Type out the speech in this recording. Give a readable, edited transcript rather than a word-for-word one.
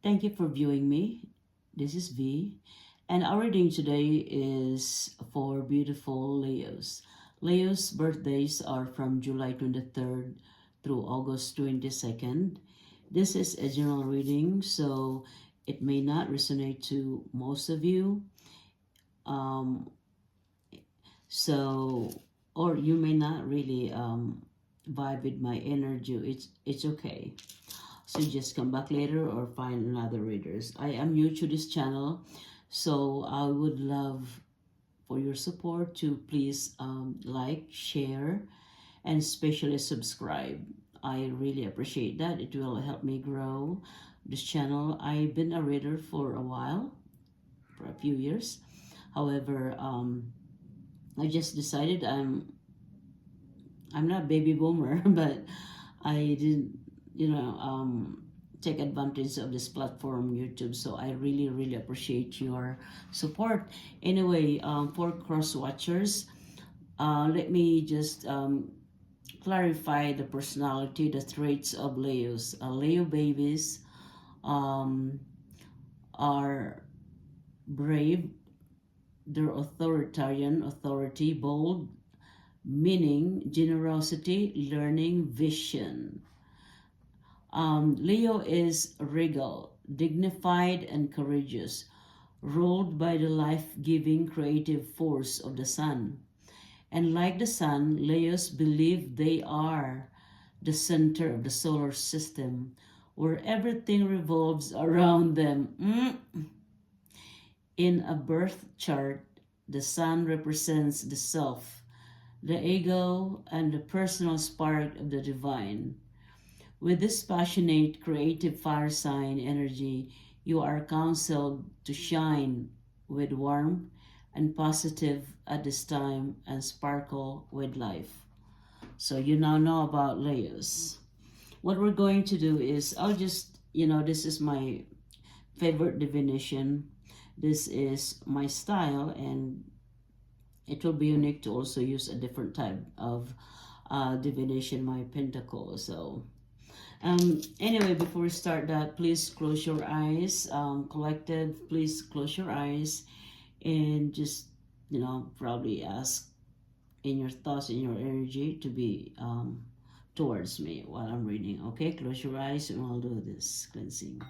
Thank you for viewing me. This is V, and our reading today is for beautiful Leos. Leo's birthdays are from July 23rd through August 22nd. This is a general reading, so it may not resonate to most of you. Um, so, or you may not really vibe with my energy. It's okay. So just come back later or find another readers. I am new to this channel, so I would love for your support to please like, share, and especially subscribe. I really appreciate that. It will help me grow this channel. I've been a reader for a while, for a few years. However, I just decided I'm not baby boomer, but I didn't, take advantage of this platform, YouTube. So I really, really appreciate your support. Anyway, for cross watchers, let me just clarify the personality, the traits of Leos. Leo babies um, are brave, they're authoritarian, authority, bold, meaning, generosity, learning, vision. Leo is regal, dignified, and courageous, ruled by the life-giving creative force of the sun. And like the sun, Leos believe they are the center of the solar system, where everything revolves around them. In a birth chart, the sun represents the self, the ego, and the personal spark of the divine. With this passionate, creative fire sign energy, you are counseled to shine with warmth and positive at this time and sparkle with life. So you now know about Leos. What we're going to do is, I'll just, this is my favorite divination. This is my style, and it will be unique to also use a different type of divination, my pentacle. So anyway, before we start that, please close your eyes. Collective, please close your eyes and just, probably ask in your thoughts, in your energy to be towards me while I'm reading. Okay, close your eyes and I'll do this cleansing.